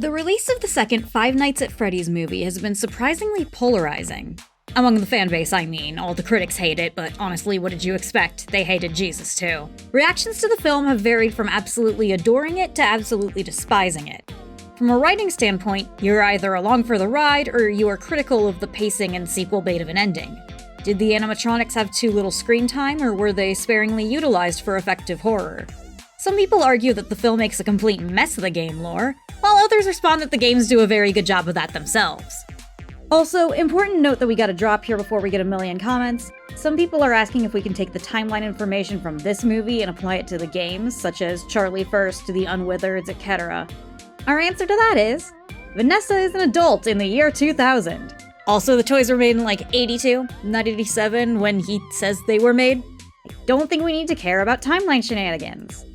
The release of the second Five Nights at Freddy's movie has been surprisingly polarizing. Among the fanbase, I mean. All the critics hate it, but honestly, what did you expect? They hated Jesus too. Reactions to the film have varied from absolutely adoring it to absolutely despising it. From a writing standpoint, you're either along for the ride or you are critical of the pacing and sequel bait of an ending. Did the animatronics have too little screen time, or were they sparingly utilized for effective horror? Some people argue that the film makes a complete mess of the game lore, while others respond that the games do a very good job of that themselves. Also, important note that we gotta drop here before we get a million comments. Some people are asking if we can take the timeline information from this movie and apply it to the games, such as Charlie First, the Unwithereds, etc. Our answer to that is, Vanessa is an adult in the year 2000. Also, the toys were made in like 82, not 87 when he says they were made. I don't think we need to care about timeline shenanigans.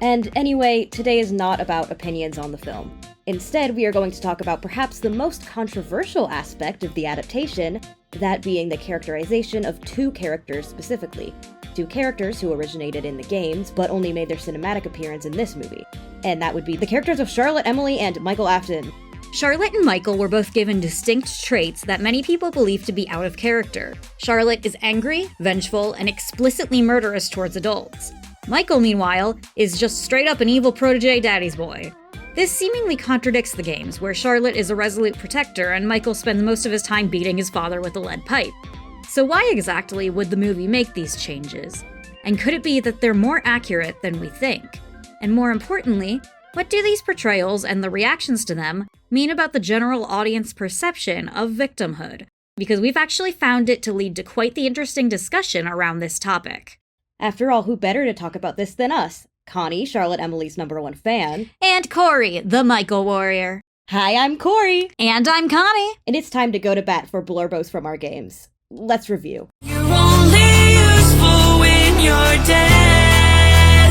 And anyway, today is not about opinions on the film. Instead, we are going to talk about perhaps the most controversial aspect of the adaptation, that being the characterization of two characters specifically. Two characters who originated in the games, but only made their cinematic appearance in this movie. And that would be the characters of Charlotte Emily and Michael Afton. Charlotte and Michael were both given distinct traits that many people believe to be out of character. Charlotte is angry, vengeful, and explicitly murderous towards adults. Michael, meanwhile, is just straight up an evil protege daddy's boy. This seemingly contradicts the games, where Charlotte is a resolute protector and Michael spends most of his time beating his father with a lead pipe. So why exactly would the movie make these changes? And could it be that they're more accurate than we think? And more importantly, what do these portrayals and the reactions to them mean about the general audience perception of victimhood? Because we've actually found it to lead to quite the interesting discussion around this topic. After all, who better to talk about this than us? Connie, Charlotte Emily's #1 fan. And Cori, the Michael Warrior. Hi, I'm Cori. And I'm Connie. And it's time to go to bat for blurbos from our games. Let's review. You're only useful when you're dead.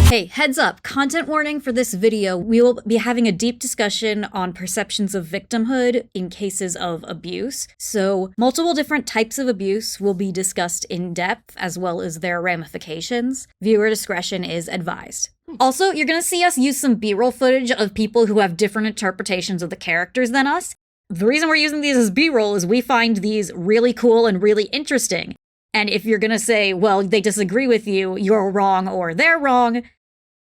Hey, heads up, content warning for this video. We will be having a deep discussion on perceptions of victimhood in cases of abuse. So, multiple different types of abuse will be discussed in depth, as well as their ramifications. Viewer discretion is advised. Also, you're gonna see us use some B-roll footage of people who have different interpretations of the characters than us. The reason we're using these as B-roll is we find these really cool and really interesting. And if you're gonna say, well, they disagree with you, you're wrong or they're wrong,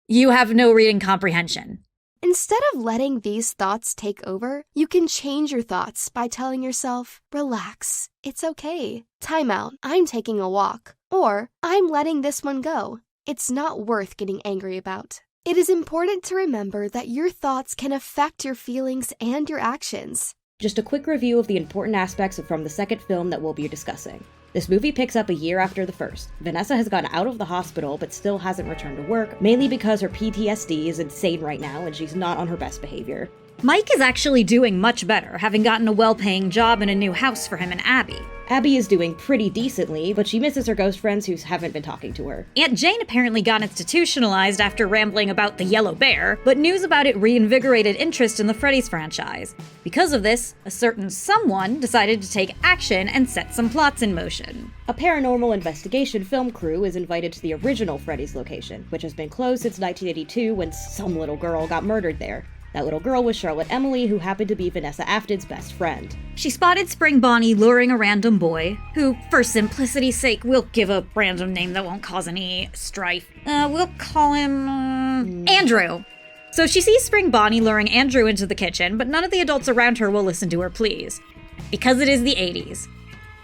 you have no reading comprehension. Instead of letting these thoughts take over, you can change your thoughts by telling yourself, relax, it's okay. Time out, I'm taking a walk. Or, I'm letting this one go. It's not worth getting angry about. It is important to remember that your thoughts can affect your feelings and your actions. Just a quick review of the important aspects from the second film that we'll be discussing. This movie picks up a year after the first. Vanessa has gotten out of the hospital but still hasn't returned to work, mainly because her PTSD is insane right now and she's not on her best behavior. Mike is actually doing much better, having gotten a well-paying job and a new house for him and Abby. Abby is doing pretty decently, but she misses her ghost friends who haven't been talking to her. Aunt Jane apparently got institutionalized after rambling about the yellow bear, but news about it reinvigorated interest in the Freddy's franchise. Because of this, a certain someone decided to take action and set some plots in motion. A paranormal investigation film crew is invited to the original Freddy's location, which has been closed since 1982 when some little girl got murdered there. That little girl was Charlotte Emily, who happened to be Vanessa Afton's best friend. She spotted Spring Bonnie luring a random boy, who, for simplicity's sake, we'll give a random name that won't cause any strife. We'll call him, Andrew. So she sees Spring Bonnie luring Andrew into the kitchen, but none of the adults around her will listen to her pleas. Because it is the 80s.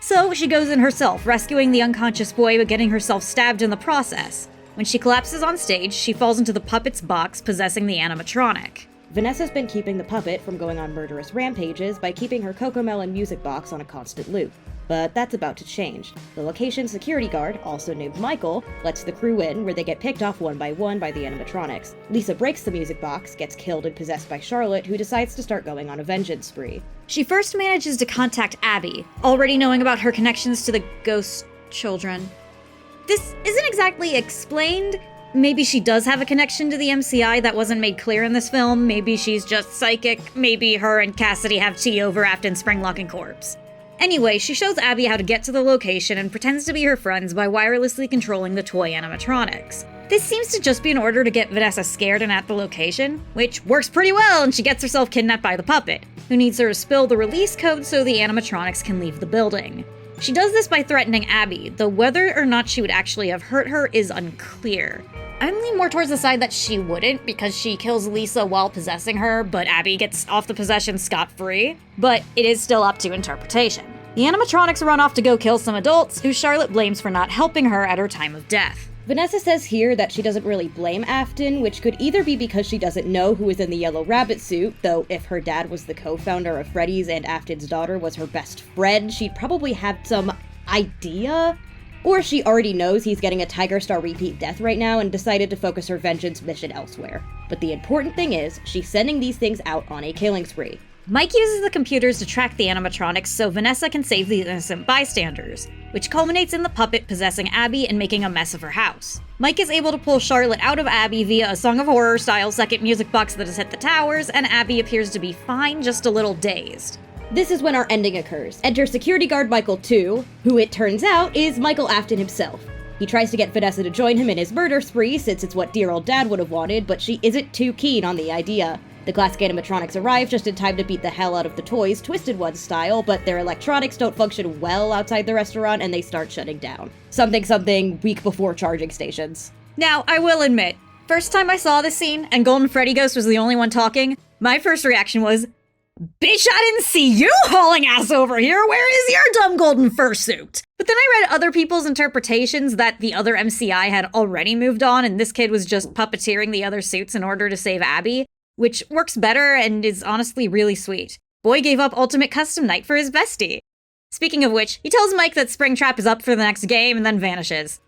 So she goes in herself, rescuing the unconscious boy but getting herself stabbed in the process. When she collapses on stage, she falls into the puppet's box, possessing the animatronic. Vanessa's been keeping the puppet from going on murderous rampages by keeping her Cocomelon music box on a constant loop. But that's about to change. The location security guard, also named Michael, lets the crew in, where they get picked off one by the animatronics. Lisa breaks the music box, gets killed and possessed by Charlotte, who decides to start going on a vengeance spree. She first manages to contact Abby, already knowing about her connections to the ghost children. This isn't exactly explained. Maybe she does have a connection to the MCI that wasn't made clear in this film. Maybe she's just psychic. Maybe her and Cassidy have tea over Afton Springlock and Corpse. Anyway, she shows Abby how to get to the location and pretends to be her friends by wirelessly controlling the toy animatronics. This seems to just be in order to get Vanessa scared and at the location, which works pretty well, and she gets herself kidnapped by the puppet, who needs her to spill the release code so the animatronics can leave the building. She does this by threatening Abby, though whether or not she would actually have hurt her is unclear. I'm leaning more towards the side that she wouldn't, because she kills Lisa while possessing her, but Abby gets off the possession scot-free. But it is still up to interpretation. The animatronics run off to go kill some adults, who Charlotte blames for not helping her at her time of death. Vanessa says here that she doesn't really blame Afton, which could either be because she doesn't know who is in the yellow rabbit suit, though if her dad was the co-founder of Freddy's and Afton's daughter was her best friend, she'd probably have some idea. Or she already knows he's getting a Tiger Star repeat death right now and decided to focus her vengeance mission elsewhere. But the important thing is, she's sending these things out on a killing spree. Mike uses the computers to track the animatronics so Vanessa can save the innocent bystanders, which culminates in the puppet possessing Abby and making a mess of her house. Mike is able to pull Charlotte out of Abby via a Song of Horror-style second music box that has hit the towers, and Abby appears to be fine, just a little dazed. This is when our ending occurs. Enter security guard Michael 2, who it turns out is Michael Afton himself. He tries to get Vanessa to join him in his murder spree, since it's what dear old dad would have wanted, but she isn't too keen on the idea. The classic animatronics arrive just in time to beat the hell out of the toys, Twisted Ones style, but their electronics don't function well outside the restaurant and they start shutting down. Something week before charging stations. Now, I will admit, first time I saw this scene and Golden Freddy Ghost was the only one talking, my first reaction was, bitch, I didn't see you hauling ass over here! Where is your dumb golden fursuit? But then I read other people's interpretations that the other MCI had already moved on and this kid was just puppeteering the other suits in order to save Abby, which works better and is honestly really sweet. Boy gave up Ultimate Custom Night for his bestie. Speaking of which, he tells Mike that Springtrap is up for the next game and then vanishes.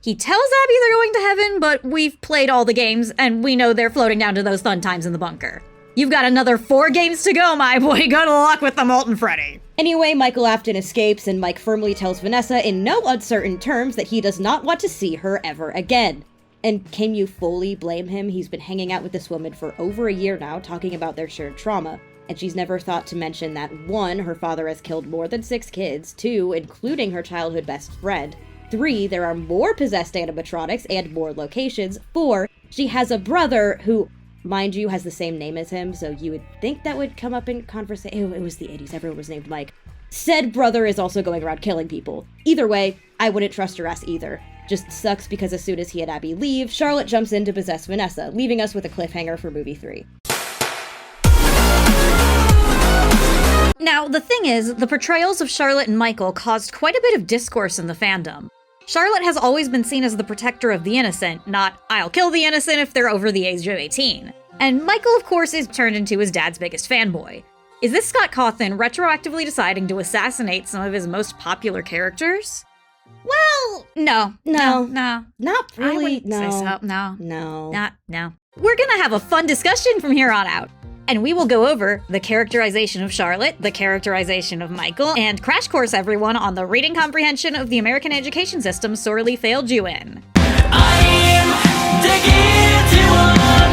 He tells Abby they're going to heaven, but we've played all the games and we know they're floating down to those fun times in the bunker. You've got another 4 games to go, my boy. Good luck with the Molten Freddy. Anyway, Michael Afton escapes, and Mike firmly tells Vanessa in no uncertain terms that he does not want to see her ever again. And can you fully blame him? He's been hanging out with this woman for over a year now, talking about their shared trauma, and she's never thought to mention that 1, her father has killed more than 6 kids, 2, including her childhood best friend, 3, there are more possessed animatronics and more locations, 4, she has a brother who, mind you, has the same name as him, so you would think that would come up in conversation. It was the 80s, everyone was named Mike. Said brother is also going around killing people. Either way, I wouldn't trust her ass either. Just sucks because as soon as he and Abby leave, Charlotte jumps in to possess Vanessa, leaving us with a cliffhanger for movie 3. Now, the thing is, the portrayals of Charlotte and Michael caused quite a bit of discourse in the fandom. Charlotte has always been seen as the protector of the innocent, not I'll kill the innocent if they're over the age of 18. And Michael, of course, is turned into his dad's biggest fanboy. Is this Scott Cawthon retroactively deciding to assassinate some of his most popular characters? Well, no. Not really, I wouldn't no. say so. No. We're gonna have a fun discussion from here on out. And we will go over the characterization of Charlotte, the characterization of Michael, and crash course everyone on the reading comprehension of the American education system sorely failed you in. I'm digging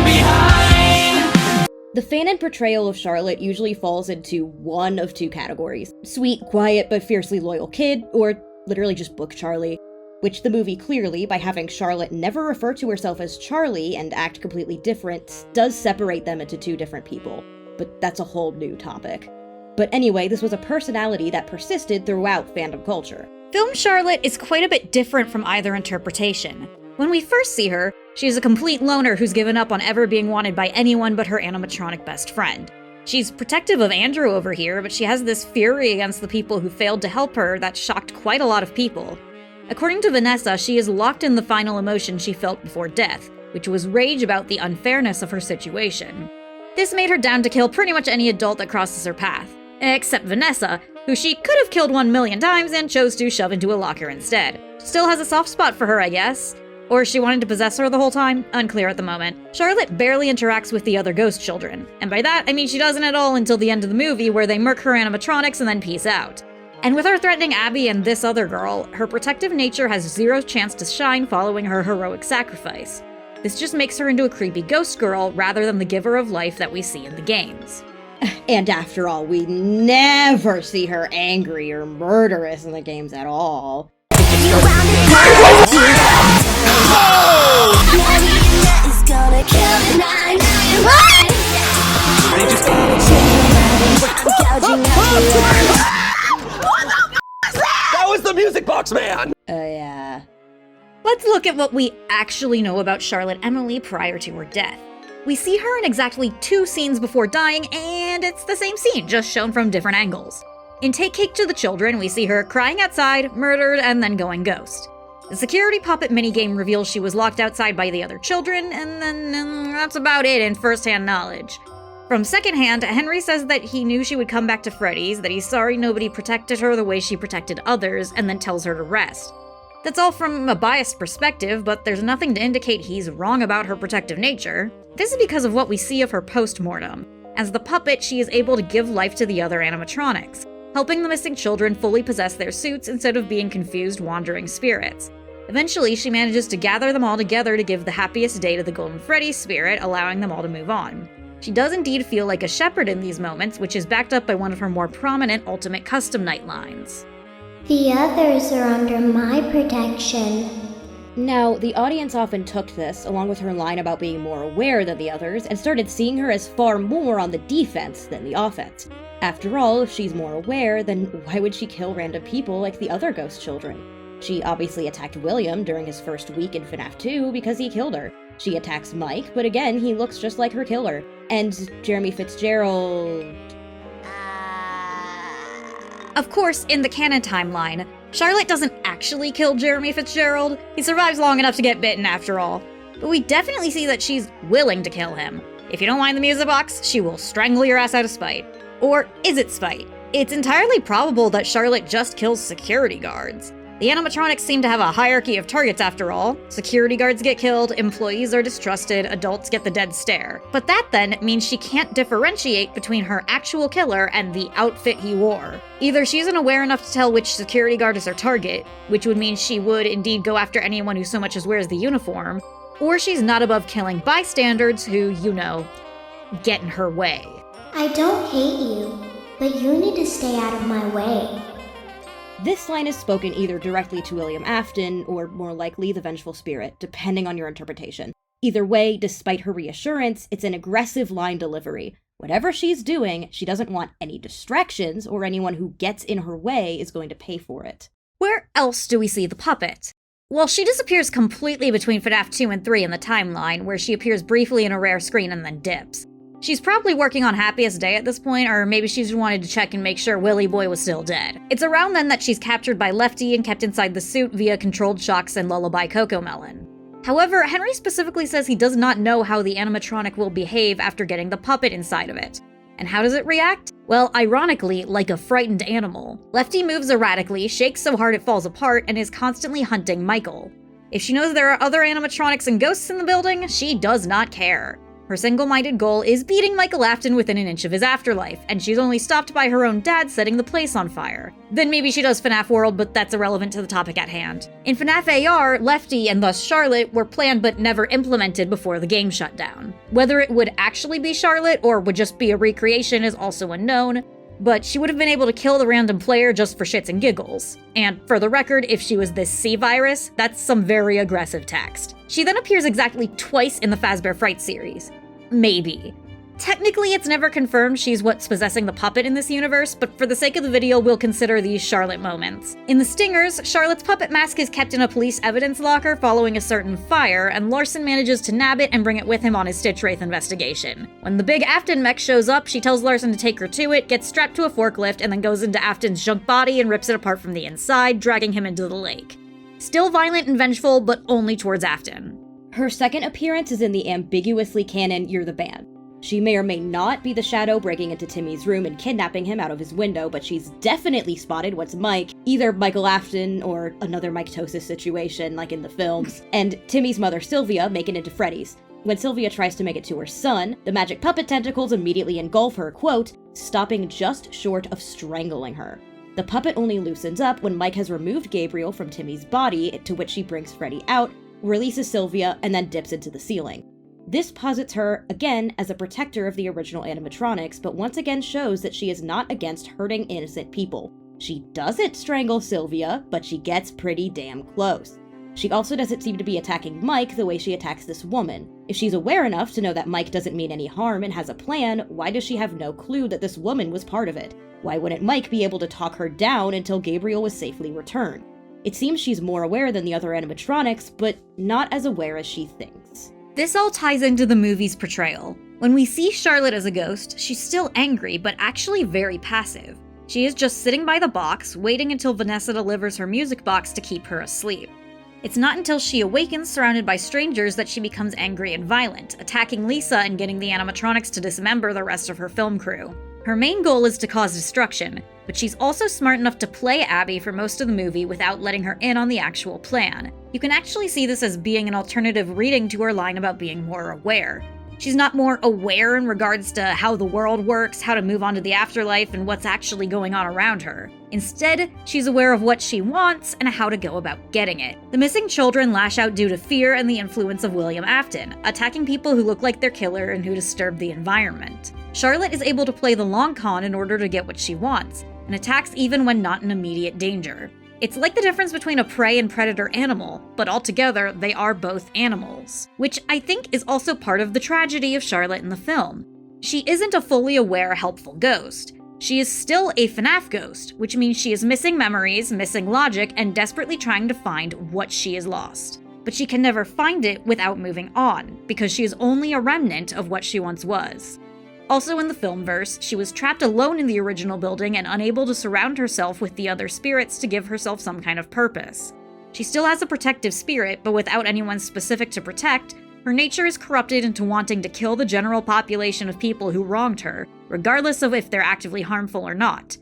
behind. The fanon portrayal of Charlotte usually falls into one of 2 categories. Sweet, quiet, but fiercely loyal kid, or literally just Book Charlie, which the movie clearly, by having Charlotte never refer to herself as Charlie and act completely different, does separate them into 2 different people. But that's a whole new topic. But anyway, this was a personality that persisted throughout fandom culture. Film Charlotte is quite a bit different from either interpretation. When we first see her, she is a complete loner who's given up on ever being wanted by anyone but her animatronic best friend. She's protective of Andrew over here, but she has this fury against the people who failed to help her that shocked quite a lot of people. According to Vanessa, she is locked in the final emotion she felt before death, which was rage about the unfairness of her situation. This made her down to kill pretty much any adult that crosses her path, except Vanessa, who she could have killed 1 million times and chose to shove into a locker instead. Still has a soft spot for her, I guess. Or she wanted to possess her the whole time? Unclear at the moment. Charlotte barely interacts with the other ghost children, and by that I mean she doesn't at all until the end of the movie where they murk her animatronics and then peace out. And with her threatening Abby and this other girl, her protective nature has 0 chance to shine following her heroic sacrifice. This just makes her into a creepy ghost girl rather than the giver of life that we see in the games. And after all, we never see her angry or murderous in the games at all. That was the music box man! Yeah. Let's look at what we actually know about Charlotte Emily prior to her death. We see her in exactly 2 scenes before dying, and it's the same scene, just shown from different angles. In Take Cake to the Children, we see her crying outside, murdered, and then going ghost. The security puppet minigame reveals she was locked outside by the other children, and then that's about it in first-hand knowledge. From secondhand, Henry says that he knew she would come back to Freddy's, that he's sorry nobody protected her the way she protected others, and then tells her to rest. That's all from a biased perspective, but there's nothing to indicate he's wrong about her protective nature. This is because of what we see of her post-mortem. As the puppet, she is able to give life to the other animatronics, helping the missing children fully possess their suits instead of being confused, wandering spirits. Eventually, she manages to gather them all together to give the happiest day to the Golden Freddy spirit, allowing them all to move on. She does indeed feel like a shepherd in these moments, which is backed up by one of her more prominent Ultimate Custom Night lines. The others are under my protection. Now, the audience often took this, along with her line about being more aware than the others, and started seeing her as far more on the defense than the offense. After all, if she's more aware, then why would she kill random people like the other ghost children? She obviously attacked William during his first week in FNaF 2 because he killed her. She attacks Mike, but again, he looks just like her killer. And Jeremy Fitzgerald... Of course, in the canon timeline, Charlotte doesn't actually kill Jeremy Fitzgerald. He survives long enough to get bitten after all. But we definitely see that she's willing to kill him. If you don't mind the music box, she will strangle your ass out of spite. Or is it spite? It's entirely probable that Charlotte just kills security guards. The animatronics seem to have a hierarchy of targets after all. Security guards get killed, employees are distrusted, adults get the dead stare. But that then means she can't differentiate between her actual killer and the outfit he wore. Either she isn't aware enough to tell which security guard is her target, which would mean she would indeed go after anyone who so much as wears the uniform, or she's not above killing bystanders who, get in her way. I don't hate you, but you need to stay out of my way. This line is spoken either directly to William Afton, or more likely the Vengeful Spirit, depending on your interpretation. Either way, despite her reassurance, it's an aggressive line delivery. Whatever she's doing, she doesn't want any distractions, or anyone who gets in her way is going to pay for it. Where else do we see the puppet? Well, she disappears completely between FNaF 2 and 3 in the timeline, where she appears briefly in a rare screen and then dips. She's probably working on Happiest Day at this point, or maybe she just wanted to check and make sure Willy Boy was still dead. It's around then that she's captured by Lefty and kept inside the suit via controlled shocks and Lullaby Cocomelon. However, Henry specifically says he does not know how the animatronic will behave after getting the puppet inside of it. And how does it react? Well, ironically, like a frightened animal. Lefty moves erratically, shakes so hard it falls apart, and is constantly hunting Michael. If she knows there are other animatronics and ghosts in the building, she does not care. Her single-minded goal is beating Michael Afton within an inch of his afterlife, and she's only stopped by her own dad setting the place on fire. Then maybe she does FNaF World, but that's irrelevant to the topic at hand. In FNaF AR, Lefty, and thus Charlotte, were planned but never implemented before the game shut down. Whether it would actually be Charlotte, or would just be a recreation, is also unknown, but she would have been able to kill the random player just for shits and giggles. And for the record, if she was this C-virus, that's some very aggressive text. She then appears exactly twice in the Fazbear Fright series. Maybe. Technically, it's never confirmed she's what's possessing the puppet in this universe, but for the sake of the video, we'll consider these Charlotte moments. In the Stingers, Charlotte's puppet mask is kept in a police evidence locker following a certain fire, and Larson manages to nab it and bring it with him on his Stitch Wraith investigation. When the big Afton mech shows up, she tells Larson to take her to it, gets strapped to a forklift, and then goes into Afton's junk body and rips it apart from the inside, dragging him into the lake. Still violent and vengeful, but only towards Afton. Her second appearance is in the ambiguously canon You're the Band. She may or may not be the Shadow breaking into Timmy's room and kidnapping him out of his window, but she's definitely spotted what's Mike, either Michael Afton or another Mike-tosis situation like in the films, and Timmy's mother Sylvia make it into Freddy's. When Sylvia tries to make it to her son, the magic puppet tentacles immediately engulf her, quote, stopping just short of strangling her. The puppet only loosens up when Mike has removed Gabriel from Timmy's body, to which she brings Freddy out, releases Sylvia, and then dips into the ceiling. This posits her, again, as a protector of the original animatronics, but once again shows that she is not against hurting innocent people. She doesn't strangle Sylvia, but she gets pretty damn close. She also doesn't seem to be attacking Mike the way she attacks this woman. If she's aware enough to know that Mike doesn't mean any harm and has a plan, why does she have no clue that this woman was part of it? Why wouldn't Mike be able to talk her down until Gabriel was safely returned? It seems she's more aware than the other animatronics, but not as aware as she thinks. This all ties into the movie's portrayal. When we see Charlotte as a ghost, she's still angry, but actually very passive. She is just sitting by the box, waiting until Vanessa delivers her music box to keep her asleep. It's not until she awakens surrounded by strangers that she becomes angry and violent, attacking Lisa and getting the animatronics to dismember the rest of her film crew. Her main goal is to cause destruction, but she's also smart enough to play Abby for most of the movie without letting her in on the actual plan. You can actually see this as being an alternative reading to her line about being more aware. She's not more aware in regards to how the world works, how to move on to the afterlife, and what's actually going on around her. Instead, she's aware of what she wants and how to go about getting it. The missing children lash out due to fear and the influence of William Afton, attacking people who look like their killer and who disturb the environment. Charlotte is able to play the long con in order to get what she wants, and attacks even when not in immediate danger. It's like the difference between a prey and predator animal, but altogether, they are both animals. Which I think is also part of the tragedy of Charlotte in the film. She isn't a fully aware, helpful ghost. She is still a FNaF ghost, which means she is missing memories, missing logic, and desperately trying to find what she has lost. But she can never find it without moving on, because she is only a remnant of what she once was. Also in the filmverse, she was trapped alone in the original building and unable to surround herself with the other spirits to give herself some kind of purpose. She still has a protective spirit, but without anyone specific to protect, her nature is corrupted into wanting to kill the general population of people who wronged her, regardless of if they're actively harmful or not.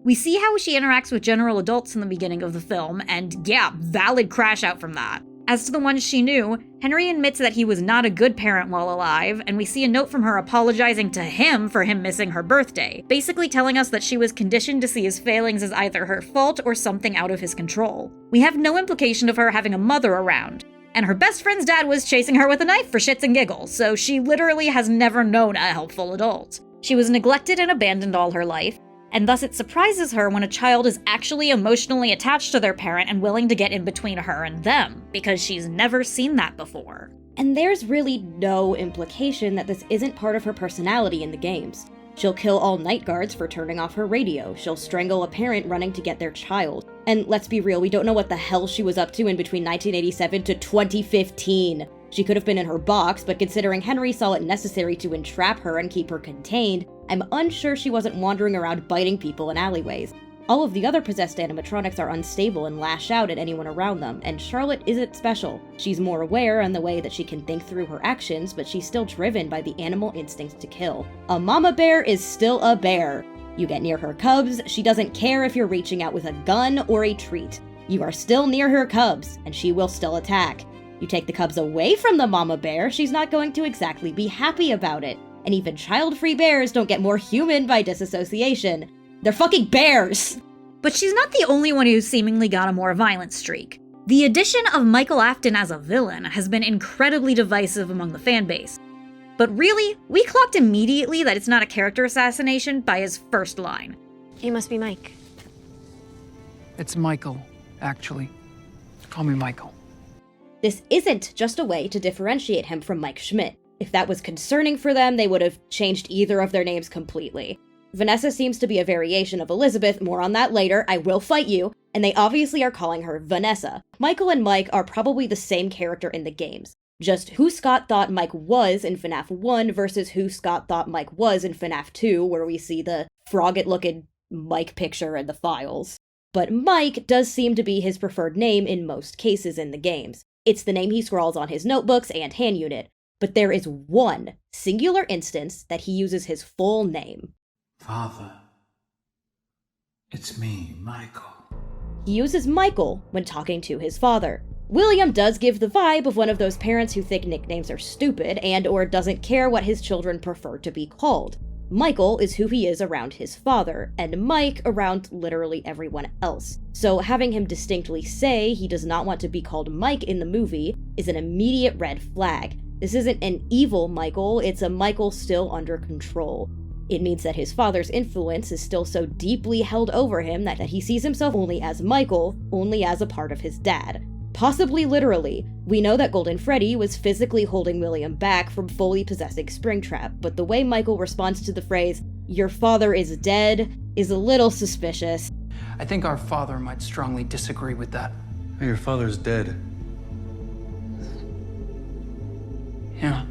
We see how she interacts with general adults in the beginning of the film, and yeah, valid crash out from that. As to the ones she knew, Henry admits that he was not a good parent while alive, and we see a note from her apologizing to him for him missing her birthday, basically telling us that she was conditioned to see his failings as either her fault or something out of his control. We have no implication of her having a mother around, and her best friend's dad was chasing her with a knife for shits and giggles, so she literally has never known a helpful adult. She was neglected and abandoned all her life, and thus it surprises her when a child is actually emotionally attached to their parent and willing to get in between her and them, because she's never seen that before. And there's really no implication that this isn't part of her personality in the games. She'll kill all night guards for turning off her radio, she'll strangle a parent running to get their child. And let's be real, we don't know what the hell she was up to in between 1987 to 2015. She could have been in her box, but considering Henry saw it necessary to entrap her and keep her contained, I'm unsure she wasn't wandering around biting people in alleyways. All of the other possessed animatronics are unstable and lash out at anyone around them, and Charlotte isn't special. She's more aware in the way that she can think through her actions, but she's still driven by the animal instinct to kill. A mama bear is still a bear. You get near her cubs, she doesn't care if you're reaching out with a gun or a treat. You are still near her cubs, and she will still attack. You take the cubs away from the mama bear, she's not going to exactly be happy about it. And even child-free bears don't get more human by disassociation. They're fucking bears! But she's not the only one who's seemingly got a more violent streak. The addition of Michael Afton as a villain has been incredibly divisive among the fanbase. But really, we clocked immediately that it's not a character assassination by his first line. You must be Mike. It's Michael, actually. Call me Michael. This isn't just a way to differentiate him from Mike Schmidt. If that was concerning for them, they would have changed either of their names completely. Vanessa seems to be a variation of Elizabeth, more on that later, I will fight you, and they obviously are calling her Vanessa. Michael and Mike are probably the same character in the games. Just who Scott thought Mike was in FNaF 1 versus who Scott thought Mike was in FNaF 2, where we see the frogget-looking Mike picture in the files. But Mike does seem to be his preferred name in most cases in the games. It's the name he scrawls on his notebooks and hand unit. But there is one singular instance that he uses his full name. Father, it's me, Michael. He uses Michael when talking to his father. William does give the vibe of one of those parents who think nicknames are stupid and or doesn't care what his children prefer to be called. Michael is who he is around his father, and Mike around literally everyone else. So having him distinctly say he does not want to be called Mike in the movie is an immediate red flag. This isn't an evil Michael, it's a Michael still under control. It means that his father's influence is still so deeply held over him that he sees himself only as Michael, only as a part of his dad. Possibly literally. We know that Golden Freddy was physically holding William back from fully possessing Springtrap, but the way Michael responds to the phrase, "Your father is dead," is a little suspicious. I think our father might strongly disagree with that. Your father's dead. Yeah.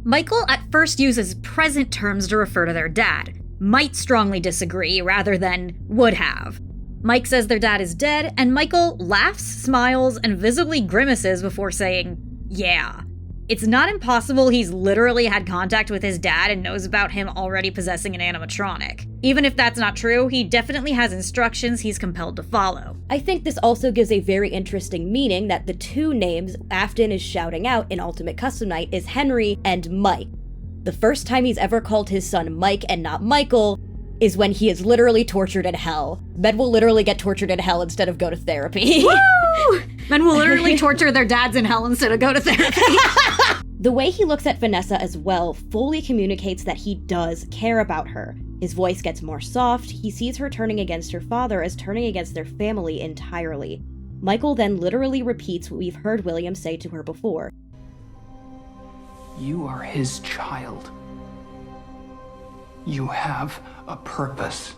Michael at first uses present terms to refer to their dad. Might strongly disagree rather than would have. Mike says their dad is dead, and Michael laughs, smiles, and visibly grimaces before saying, yeah. It's not impossible he's literally had contact with his dad and knows about him already possessing an animatronic. Even if that's not true, he definitely has instructions he's compelled to follow. I think this also gives a very interesting meaning that the two names Afton is shouting out in Ultimate Custom Night is Henry and Mike. The first time he's ever called his son Mike and not Michael is when he is literally tortured in hell. Men will literally get tortured in hell instead of go to therapy. Woo! Men will literally torture their dads in hell instead of go to therapy. The way he looks at Vanessa as well fully communicates that he does care about her. His voice gets more soft, he sees her turning against her father as turning against their family entirely. Michael then literally repeats what we've heard William say to her before. You are his child. You have a purpose.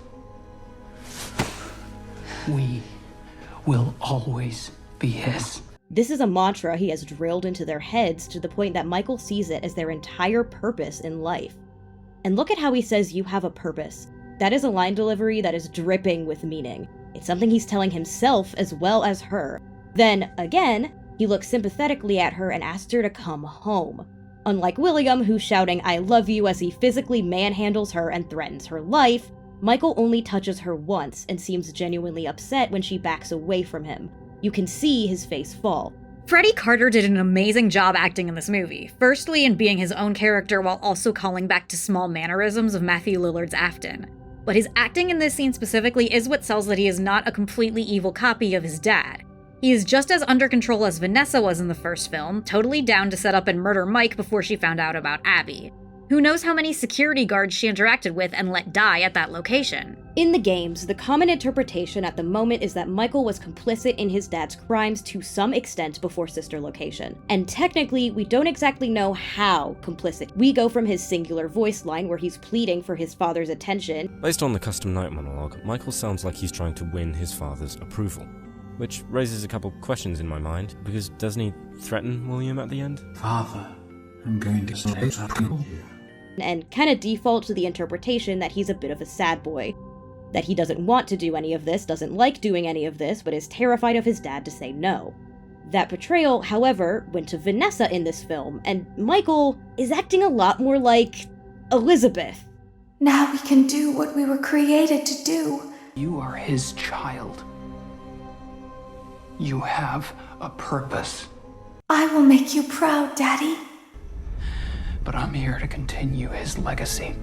We will always be his. This is a mantra he has drilled into their heads to the point that Michael sees it as their entire purpose in life. And look at how he says, you have a purpose. That is a line delivery that is dripping with meaning. It's something he's telling himself as well as her. Then, again, he looks sympathetically at her and asks her to come home. Unlike William, who's shouting, I love you as he physically manhandles her and threatens her life, Michael only touches her once and seems genuinely upset when she backs away from him. You can see his face fall. Freddie Carter did an amazing job acting in this movie, firstly in being his own character while also calling back to small mannerisms of Matthew Lillard's Afton. But his acting in this scene specifically is what sells that he is not a completely evil copy of his dad. He is just as under control as Vanessa was in the first film, totally down to set up and murder Mike before she found out about Abby. Who knows how many security guards she interacted with and let die at that location. In the games, the common interpretation at the moment is that Michael was complicit in his dad's crimes to some extent before Sister Location. And technically, we don't exactly know how complicit. We go from his singular voice line where he's pleading for his father's attention. Based on the custom night monologue, Michael sounds like he's trying to win his father's approval. Which raises a couple questions in my mind, because doesn't he threaten William at the end? Father, I'm going to say something. And kind of default to the interpretation that he's a bit of a sad boy. That he doesn't want to do any of this, doesn't like doing any of this, but is terrified of his dad to say no. That portrayal, however, went to Vanessa in this film, and Michael is acting a lot more like Elizabeth. Now we can do what we were created to do. You are his child. You have a purpose. I will make you proud, Daddy. But I'm here to continue his legacy.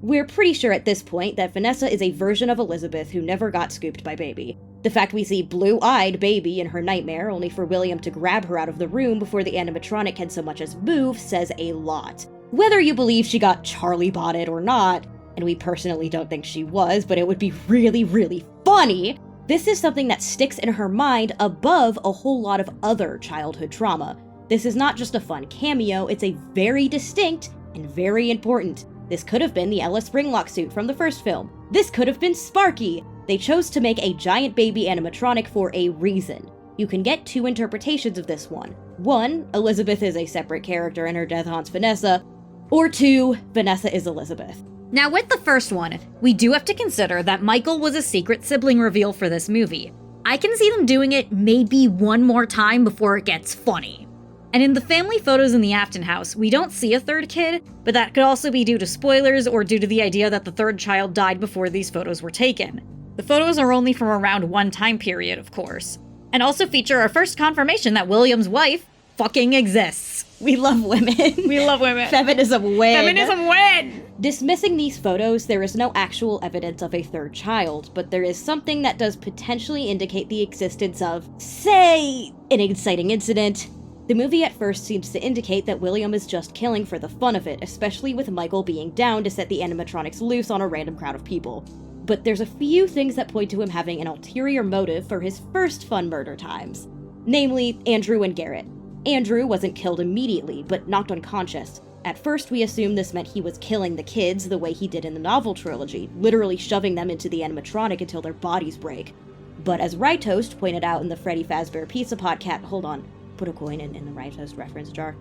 We're pretty sure at this point that Vanessa is a version of Elizabeth who never got scooped by Baby. The fact we see blue-eyed Baby in her nightmare only for William to grab her out of the room before the animatronic can so much as move says a lot. Whether you believe she got Charlie-botted or not, and we personally don't think she was, but it would be really, really funny, this is something that sticks in her mind above a whole lot of other childhood trauma. This is not just a fun cameo, it's a very distinct and very important. This could have been the Ella Springlock suit from the first film. This could have been Sparky. They chose to make a giant baby animatronic for a reason. You can get two interpretations of this one. One, Elizabeth is a separate character and her death haunts Vanessa. Or two, Vanessa is Elizabeth. Now with the first one, we do have to consider that Michael was a secret sibling reveal for this movie. I can see them doing it maybe one more time before it gets funny. And in the family photos in the Afton house, we don't see a third kid, but that could also be due to spoilers or due to the idea that the third child died before these photos were taken. The photos are only from around one time period, of course. And also feature our first confirmation that William's wife fucking exists. We love women. We love women. Feminism win. Feminism win! Dismissing these photos, there is no actual evidence of a third child, but there is something that does potentially indicate the existence of, say, an inciting incident, The movie at first seems to indicate that William is just killing for the fun of it, especially with Michael being down to set the animatronics loose on a random crowd of people. But there's a few things that point to him having an ulterior motive for his first fun murder times. Namely, Andrew and Garrett. Andrew wasn't killed immediately, but knocked unconscious. At first, we assumed this meant he was killing the kids the way he did in the novel trilogy, literally shoving them into the animatronic until their bodies break. But as Rytoast pointed out in the Freddy Fazbear Pizza podcast, hold on, put a coin in the Rytoast reference jar.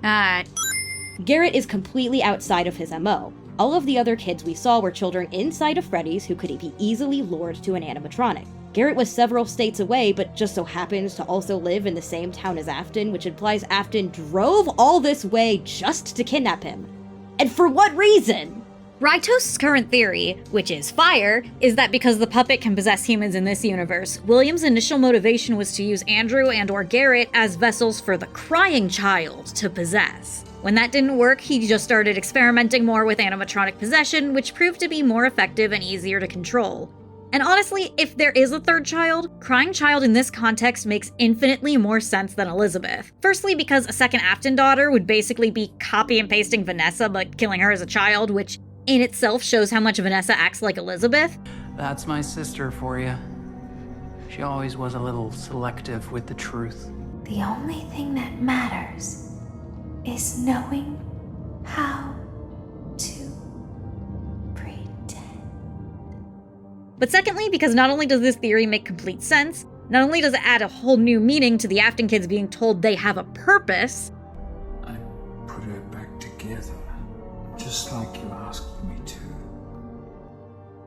Garrett is completely outside of his MO. All of the other kids we saw were children inside of Freddy's who could be easily lured to an animatronic. Garrett was several states away, but just so happens to also live in the same town as Afton, which implies Afton drove all this way just to kidnap him. And for what reason? Rytoast's current theory, which is fire, is that because the puppet can possess humans in this universe, William's initial motivation was to use Andrew and/or Garrett as vessels for the crying child to possess. When that didn't work, he just started experimenting more with animatronic possession, which proved to be more effective and easier to control. And honestly, if there is a third child, crying child in this context makes infinitely more sense than Elizabeth. Firstly, because a second Afton daughter would basically be copy and pasting Vanessa, but killing her as a child, which in itself shows how much Vanessa acts like Elizabeth. That's my sister for you. She always was a little selective with the truth. The only thing that matters is knowing how to pretend. But secondly, because not only does this theory make complete sense, not only does it add a whole new meaning to the Afton kids being told they have a purpose, I put her back together, just like you asked me to.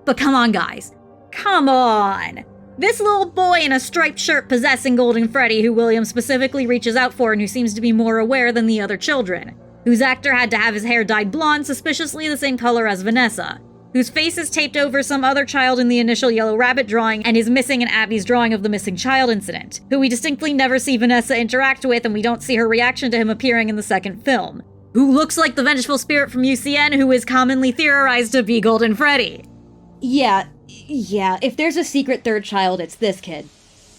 but come on guys, come on! This little boy in a striped shirt possessing Golden Freddy who William specifically reaches out for and who seems to be more aware than the other children, whose actor had to have his hair dyed blonde suspiciously the same color as Vanessa, whose face is taped over some other child in the initial Yellow Rabbit drawing and is missing in Abby's drawing of the missing child incident, who we distinctly never see Vanessa interact with and we don't see her reaction to him appearing in the second film, who looks like the vengeful spirit from UCN who is commonly theorized to be Golden Freddy. Yeah, if there's a secret third child, it's this kid.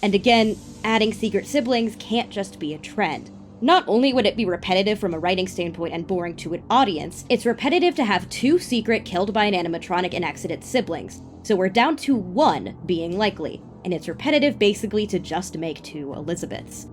And again, adding secret siblings can't just be a trend. Not only would it be repetitive from a writing standpoint and boring to an audience, it's repetitive to have two secret killed by an animatronic and accident siblings, so we're down to one being likely, and it's repetitive basically to just make two Elizabeths.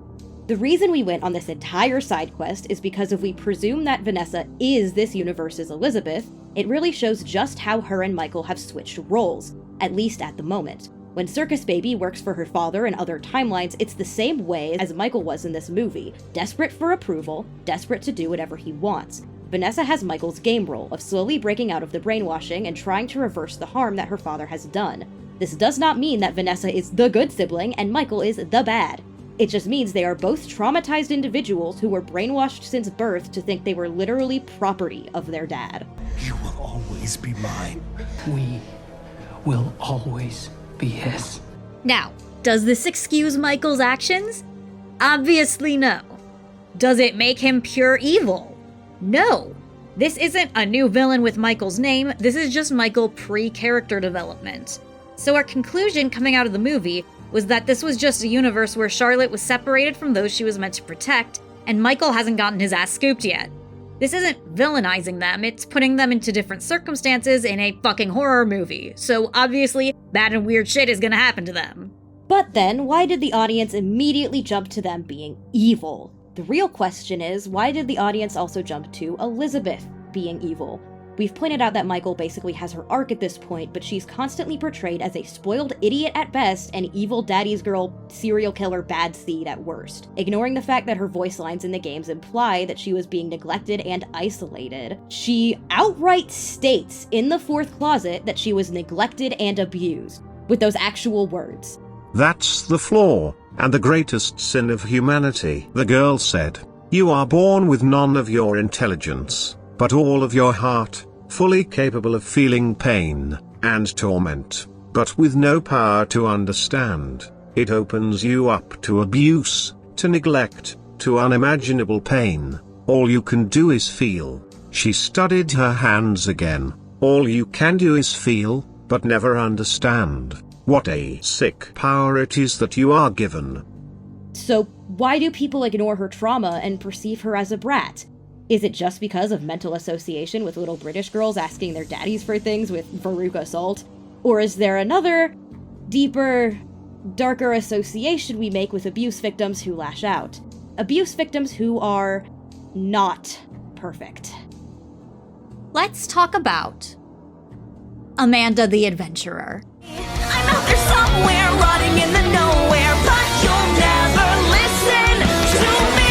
The reason we went on this entire side quest is because if we presume that Vanessa is this universe's Elizabeth, it really shows just how her and Michael have switched roles, at least at the moment. When Circus Baby works for her father in other timelines, it's the same way as Michael was in this movie, desperate for approval, desperate to do whatever he wants. Vanessa has Michael's game role of slowly breaking out of the brainwashing and trying to reverse the harm that her father has done. This does not mean that Vanessa is the good sibling and Michael is the bad. It just means they are both traumatized individuals who were brainwashed since birth to think they were literally property of their dad. You will always be mine. We will always be his. Now, does this excuse Michael's actions? Obviously no. Does it make him pure evil? No. This isn't a new villain with Michael's name, this is just Michael pre-character development. So our conclusion coming out of the movie was that this was just a universe where Charlotte was separated from those she was meant to protect, and Michael hasn't gotten his ass scooped yet. This isn't villainizing them, it's putting them into different circumstances in a fucking horror movie, so obviously bad and weird shit is gonna happen to them. But then, why did the audience immediately jump to them being evil? The real question is, why did the audience also jump to Elizabeth being evil? We've pointed out that Michael basically has her arc at this point, but she's constantly portrayed as a spoiled idiot at best and evil daddy's girl serial killer bad seed at worst, ignoring the fact that her voice lines in the games imply that she was being neglected and isolated. She outright states in the fourth closet that she was neglected and abused, with those actual words. That's the flaw, and the greatest sin of humanity, the girl said. You are born with none of your intelligence, but all of your heart, fully capable of feeling pain and torment, but with no power to understand. It opens you up to abuse, to neglect, to unimaginable pain. All you can do is feel. She studied her hands again. All you can do is feel, but never understand. What a sick power it is that you are given. So why do people ignore her trauma and perceive her as a brat? Is it just because of mental association with little British girls asking their daddies for things with Veruca Salt? Or is there another, deeper, darker association we make with abuse victims who lash out? Abuse victims who are not perfect. Let's talk about Amanda the Adventurer. I'm out there somewhere, rotting in the nowhere, but you'll never listen to me.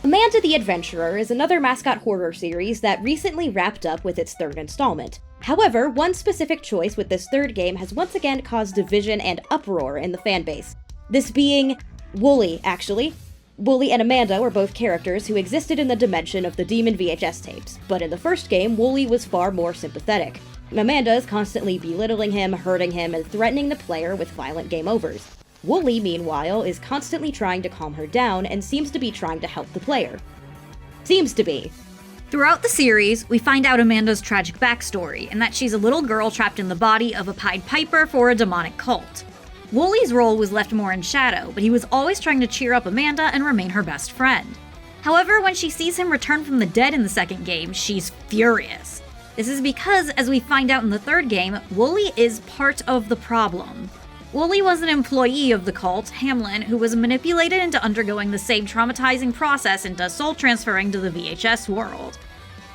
Amanda the Adventurer is another mascot horror series that recently wrapped up with its third installment. However, one specific choice with this third game has once again caused division and uproar in the fanbase. This being Wooly, actually. Wooly and Amanda were both characters who existed in the dimension of the Demon VHS tapes, but in the first game, Wooly was far more sympathetic. Amanda is constantly belittling him, hurting him, and threatening the player with violent game overs. Wooly, meanwhile, is constantly trying to calm her down and seems to be trying to help the player. Seems to be. Throughout the series, we find out Amanda's tragic backstory, and that she's a little girl trapped in the body of a Pied Piper for a demonic cult. Wooly's role was left more in shadow, but he was always trying to cheer up Amanda and remain her best friend. However, when she sees him return from the dead in the second game, she's furious. This is because, as we find out in the third game, Wooly is part of the problem. Wooly was an employee of the cult, Hamlin, who was manipulated into undergoing the same traumatizing process into soul transferring to the VHS world.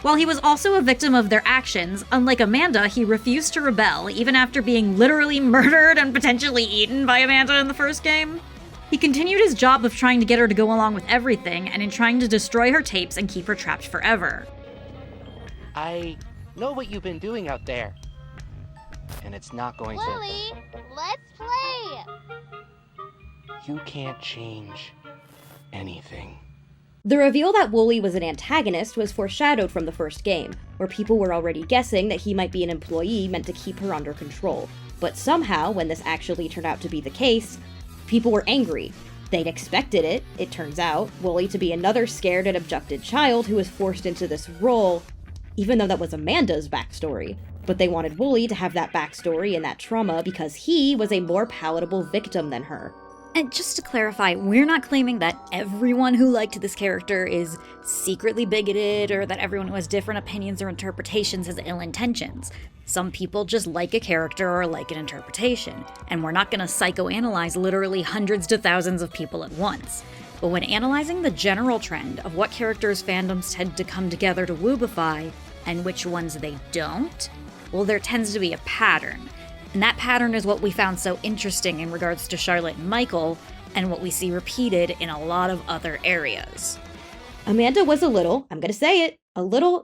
While he was also a victim of their actions, unlike Amanda, he refused to rebel, even after being literally murdered and potentially eaten by Amanda in the first game. He continued his job of trying to get her to go along with everything, and in trying to destroy her tapes and keep her trapped forever. I know what you've been doing out there, and it's not going to... Lily, let's play! You can't change anything. The reveal that Wooly was an antagonist was foreshadowed from the first game, where people were already guessing that he might be an employee meant to keep her under control. But somehow, when this actually turned out to be the case, people were angry. They'd expected it, it turns out, Wooly to be another scared and abducted child who was forced into this role, even though that was Amanda's backstory. But they wanted Wooly to have that backstory and that trauma because he was a more palatable victim than her. And just to clarify, we're not claiming that everyone who liked this character is secretly bigoted or that everyone who has different opinions or interpretations has ill intentions. Some people just like a character or like an interpretation, and we're not going to psychoanalyze literally hundreds to thousands of people at once. But when analyzing the general trend of what characters fandoms tend to come together to woobify and which ones they don't, well, there tends to be a pattern. And that pattern is what we found so interesting in regards to Charlotte and Michael, and what we see repeated in a lot of other areas. Amanda was a little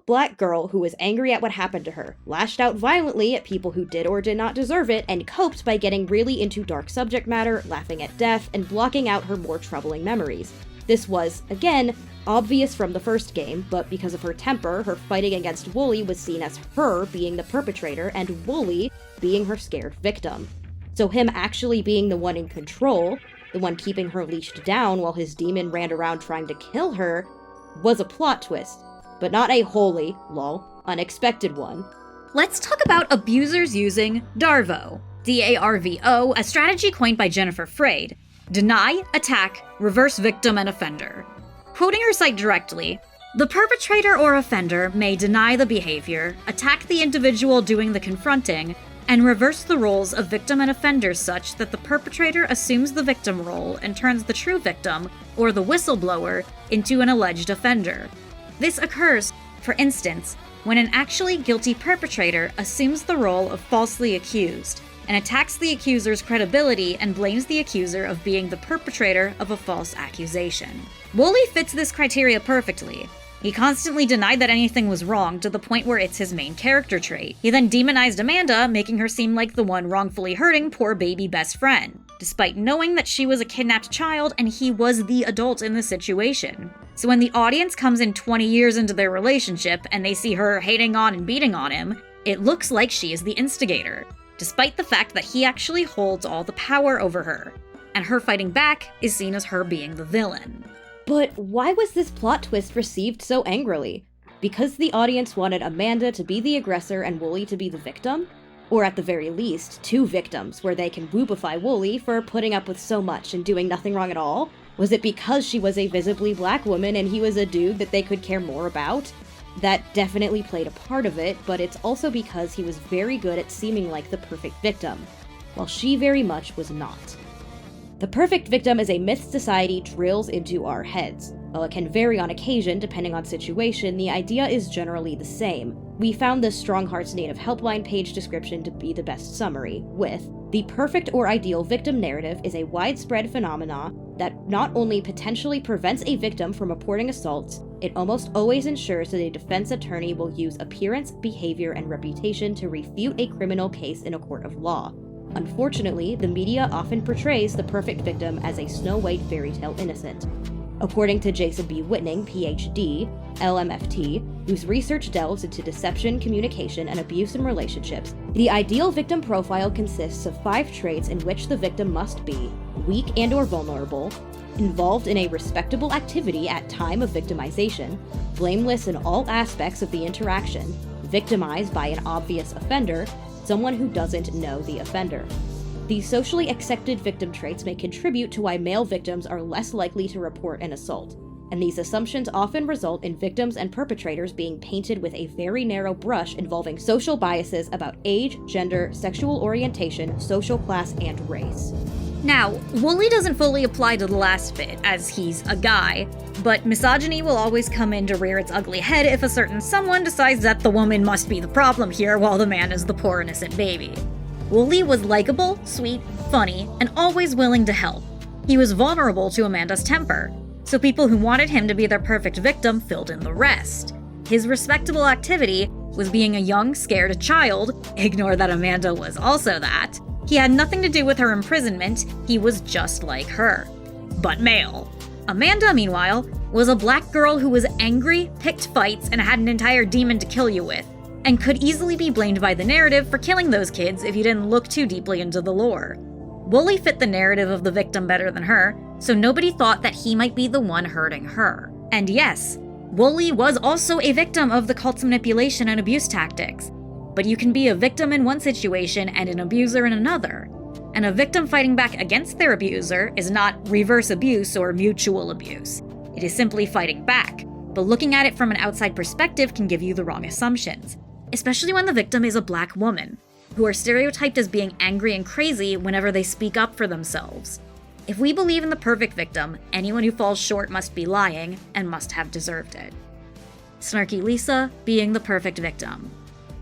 black girl who was angry at what happened to her, lashed out violently at people who did or did not deserve it, and coped by getting really into dark subject matter, laughing at death, and blocking out her more troubling memories. This was, again, obvious from the first game, but because of her temper, her fighting against Wooly was seen as her being the perpetrator and Wooly being her scared victim. So him actually being the one in control, the one keeping her leashed down while his demon ran around trying to kill her, was a plot twist, but not a wholly, unexpected one. Let's talk about abusers using DARVO, D-A-R-V-O, a strategy coined by Jennifer Freyd. Deny, attack, reverse victim and offender. Quoting her site directly, the perpetrator or offender may deny the behavior, attack the individual doing the confronting, and reverse the roles of victim and offender such that the perpetrator assumes the victim role and turns the true victim, or the whistleblower, into an alleged offender. This occurs, for instance, when an actually guilty perpetrator assumes the role of falsely accused, and attacks the accuser's credibility and blames the accuser of being the perpetrator of a false accusation. Wooly fits this criteria perfectly. He constantly denied that anything was wrong to the point where it's his main character trait. He then demonized Amanda, making her seem like the one wrongfully hurting poor baby best friend, despite knowing that she was a kidnapped child and he was the adult in the situation. So when the audience comes in 20 years into their relationship and they see her hating on and beating on him, it looks like she is the instigator, despite the fact that he actually holds all the power over her, and her fighting back is seen as her being the villain. But why was this plot twist received so angrily? Because the audience wanted Amanda to be the aggressor and Wooly to be the victim? Or at the very least, 2 victims, where they can whoopify Wooly for putting up with so much and doing nothing wrong at all? Was it because she was a visibly black woman and he was a dude that they could care more about? That definitely played a part of it, but it's also because he was very good at seeming like the perfect victim, while she very much was not. The perfect victim is a myth society drills into our heads. While it can vary on occasion depending on situation, the idea is generally the same. We found the Strong Hearts Native Helpline page description to be the best summary, with, the perfect or ideal victim narrative is a widespread phenomenon that not only potentially prevents a victim from reporting assaults, it almost always ensures that a defense attorney will use appearance, behavior, and reputation to refute a criminal case in a court of law. Unfortunately, the media often portrays the perfect victim as a Snow White fairy tale innocent. According to Jason B. Whitning, PhD, LMFT, whose research delves into deception, communication, and abuse in relationships, the ideal victim profile consists of 5 traits in which the victim must be weak and/or vulnerable, involved in a respectable activity at time of victimization, blameless in all aspects of the interaction, victimized by an obvious offender, someone who doesn't know the offender. These socially accepted victim traits may contribute to why male victims are less likely to report an assault, and these assumptions often result in victims and perpetrators being painted with a very narrow brush involving social biases about age, gender, sexual orientation, social class, and race. Now, Wooly doesn't fully apply to the last bit, as he's a guy, but misogyny will always come in to rear its ugly head if a certain someone decides that the woman must be the problem here while the man is the poor innocent baby. Wooly was likable, sweet, funny, and always willing to help. He was vulnerable to Amanda's temper, so people who wanted him to be their perfect victim filled in the rest. His respectable activity was being a young, scared child, ignore that Amanda was also that. He had nothing to do with her imprisonment, he was just like her. But male. Amanda, meanwhile, was a black girl who was angry, picked fights, and had an entire demon to kill you with, and could easily be blamed by the narrative for killing those kids if you didn't look too deeply into the lore. Wooly fit the narrative of the victim better than her, so nobody thought that he might be the one hurting her. And yes, Wooly was also a victim of the cult's manipulation and abuse tactics, but you can be a victim in one situation and an abuser in another. And a victim fighting back against their abuser is not reverse abuse or mutual abuse. It is simply fighting back, but looking at it from an outside perspective can give you the wrong assumptions, especially when the victim is a black woman, who are stereotyped as being angry and crazy whenever they speak up for themselves. If we believe in the perfect victim, anyone who falls short must be lying and must have deserved it. Snarky Lisa being the perfect victim.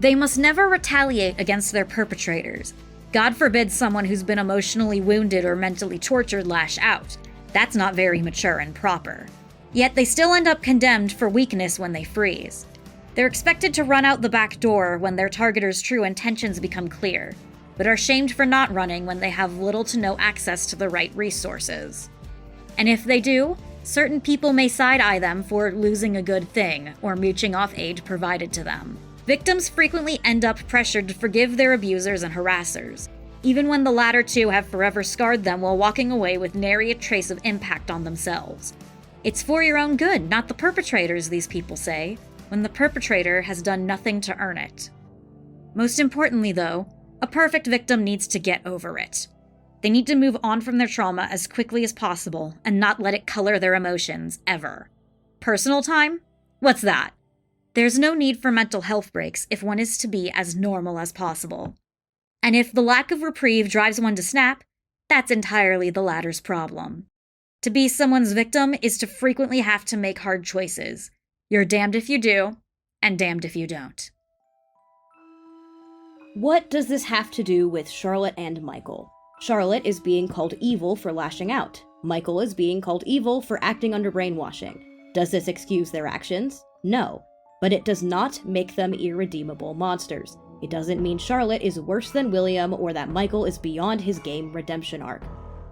They must never retaliate against their perpetrators. God forbid someone who's been emotionally wounded or mentally tortured lash out. That's not very mature and proper. Yet they still end up condemned for weakness when they freeze. They're expected to run out the back door when their targeter's true intentions become clear, but are shamed for not running when they have little to no access to the right resources. And if they do, certain people may side-eye them for losing a good thing or mooching off aid provided to them. Victims frequently end up pressured to forgive their abusers and harassers, even when the latter two have forever scarred them while walking away with nary a trace of impact on themselves. It's for your own good, not the perpetrators, these people say, when the perpetrator has done nothing to earn it. Most importantly, though, a perfect victim needs to get over it. They need to move on from their trauma as quickly as possible and not let it color their emotions, ever. Personal time? What's that? There's no need for mental health breaks if one is to be as normal as possible. And if the lack of reprieve drives one to snap, that's entirely the latter's problem. To be someone's victim is to frequently have to make hard choices. You're damned if you do, and damned if you don't. What does this have to do with Charlotte and Michael? Charlotte is being called evil for lashing out. Michael is being called evil for acting under brainwashing. Does this excuse their actions? No. But it does not make them irredeemable monsters. It doesn't mean Charlotte is worse than William or that Michael is beyond his game redemption arc.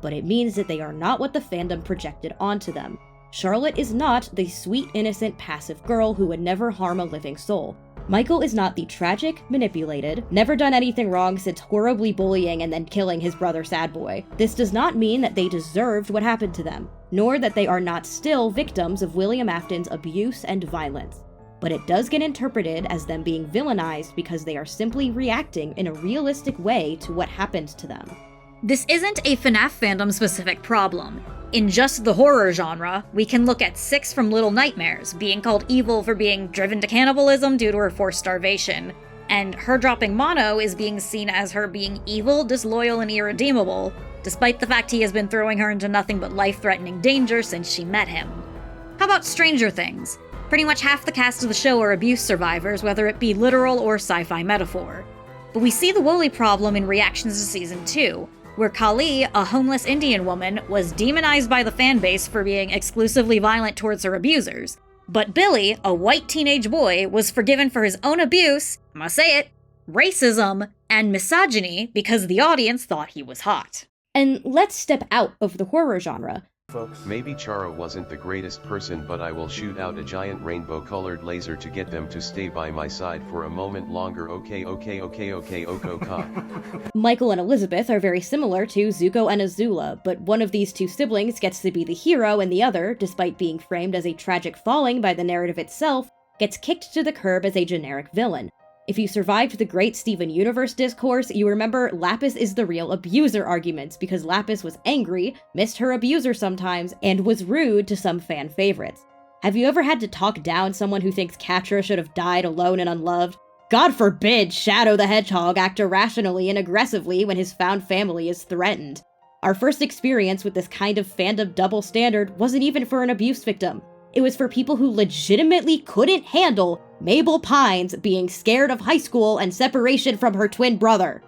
But it means that they are not what the fandom projected onto them. Charlotte is not the sweet, innocent, passive girl who would never harm a living soul. Michael is not the tragic, manipulated, never done anything wrong since horribly bullying and then killing his brother Sad Boy. This does not mean that they deserved what happened to them, nor that they are not still victims of William Afton's abuse and violence. but it does get interpreted as them being villainized because they are simply reacting in a realistic way to what happened to them. This isn't a FNaF fandom-specific problem. In just the horror genre, we can look at Six from Little Nightmares, being called evil for being driven to cannibalism due to her forced starvation, and her dropping Mono is being seen as her being evil, disloyal, and irredeemable, despite the fact he has been throwing her into nothing but life-threatening danger since she met him. How about Stranger Things? Pretty much half the cast of the show are abuse survivors, whether it be literal or sci-fi metaphor. But we see the Wooly problem in reactions to Season 2, where Kali, a homeless Indian woman, was demonized by the fanbase for being exclusively violent towards her abusers. But Billy, a white teenage boy, was forgiven for his own abuse, I must say it, racism, and misogyny because the audience thought he was hot. And let's step out of the horror genre. Maybe Chara wasn't the greatest person, but I will shoot out a giant rainbow-colored laser to get them to stay by my side for a moment longer. Okay, Michael and Elizabeth are very similar to Zuko and Azula, but one of these two siblings gets to be the hero and the other, despite being framed as a tragic falling by the narrative itself, gets kicked to the curb as a generic villain. If you survived the Great Steven Universe discourse, you remember Lapis is the real abuser arguments, because Lapis was angry, missed her abuser sometimes, and was rude to some fan favorites. Have you ever had to talk down someone who thinks Catra should have died alone and unloved? God forbid Shadow the Hedgehog act irrationally and aggressively when his found family is threatened. Our first experience with this kind of fandom double standard wasn't even for an abuse victim. It was for people who legitimately couldn't handle Mabel Pines being scared of high school and separation from her twin brother.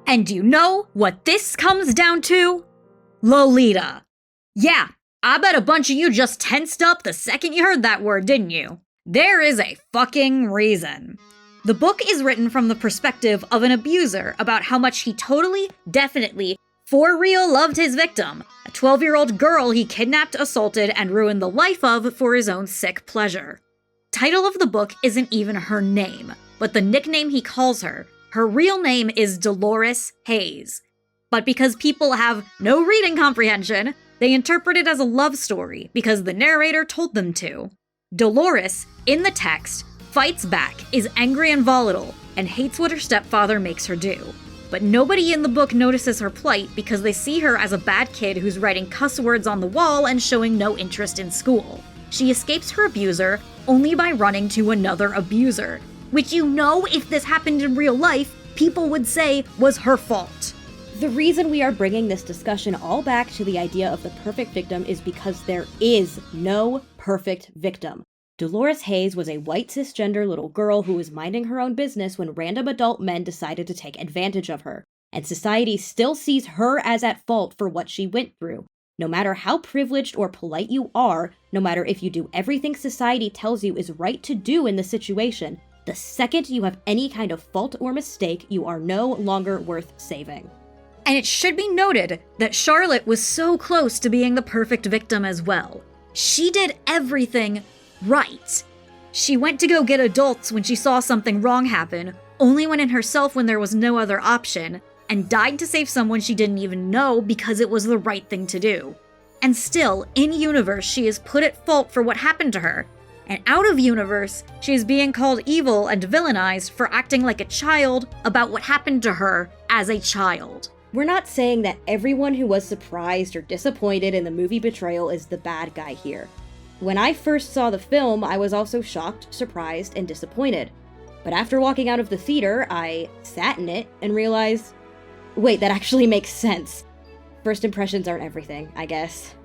And do you know what this comes down to? Lolita. Yeah, I bet a bunch of you just tensed up the second you heard that word, didn't you? There is a fucking reason. The book is written from the perspective of an abuser about how much he totally, definitely, for real loved his victim, a 12-year-old girl he kidnapped, assaulted, and ruined the life of for his own sick pleasure. Title of the book isn't even her name, but the nickname he calls her. Her real name is Dolores Hayes. But because people have no reading comprehension, they interpret it as a love story because the narrator told them to. Dolores, in the text, fights back, is angry and volatile, and hates what her stepfather makes her do. But nobody in the book notices her plight because they see her as a bad kid who's writing cuss words on the wall and showing no interest in school. She escapes her abuser only by running to another abuser, which you know if this happened in real life, people would say was her fault. The reason we are bringing this discussion all back to the idea of the perfect victim is because there is no perfect victim. Dolores Hayes was a white cisgender little girl who was minding her own business when random adult men decided to take advantage of her, and society still sees her as at fault for what she went through. No matter how privileged or polite you are, no matter if you do everything society tells you is right to do in the situation, the second you have any kind of fault or mistake, you are no longer worth saving. And it should be noted that Charlotte was so close to being the perfect victim as well. She did everything right. She went to go get adults when she saw something wrong happen, only went in herself when there was no other option, and died to save someone she didn't even know because it was the right thing to do. And still, in-universe, she is put at fault for what happened to her. And out-of-universe, she is being called evil and villainized for acting like a child about what happened to her as a child. We're not saying that everyone who was surprised or disappointed in the movie betrayal is the bad guy here. When I first saw the film, I was also shocked, surprised, and disappointed. But after walking out of the theater, I sat in it and realized, wait, that actually makes sense. First impressions aren't everything, I guess.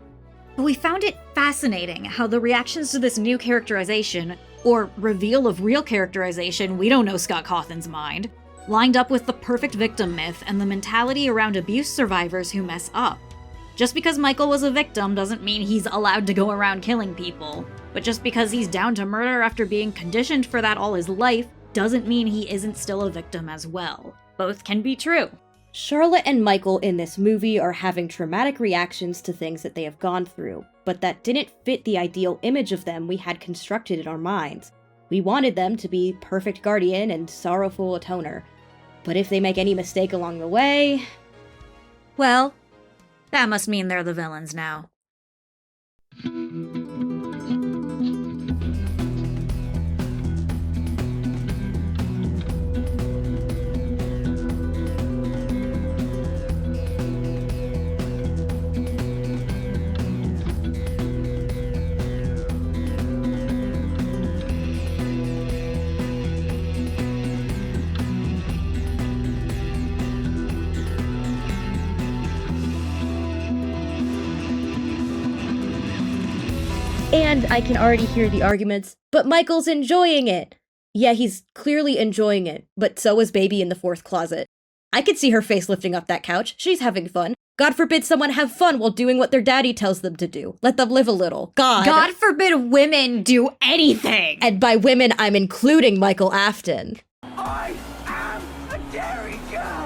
We found it fascinating how the reactions to this new characterization, or reveal of real characterization, we don't know Scott Cawthon's mind, lined up with the perfect victim myth and the mentality around abuse survivors who mess up. Just because Michael was a victim doesn't mean he's allowed to go around killing people, but just because he's down to murder after being conditioned for that all his life doesn't mean he isn't still a victim as well. Both can be true. Charlotte and Michael in this movie are having traumatic reactions to things that they have gone through, but that didn't fit the ideal image of them we had constructed in our minds. We wanted them to be perfect guardian and sorrowful atoner. But if they make any mistake along the way... well, that must mean they're the villains now. And I can already hear the arguments, but Michael's enjoying it. Yeah, he's clearly enjoying it, but so is Baby in the fourth closet. I could see her face lifting up that couch. She's having fun. God forbid someone have fun while doing what their daddy tells them to do. Let them live a little. God forbid women do anything! And by women, I'm including Michael Afton. I am a dairy girl!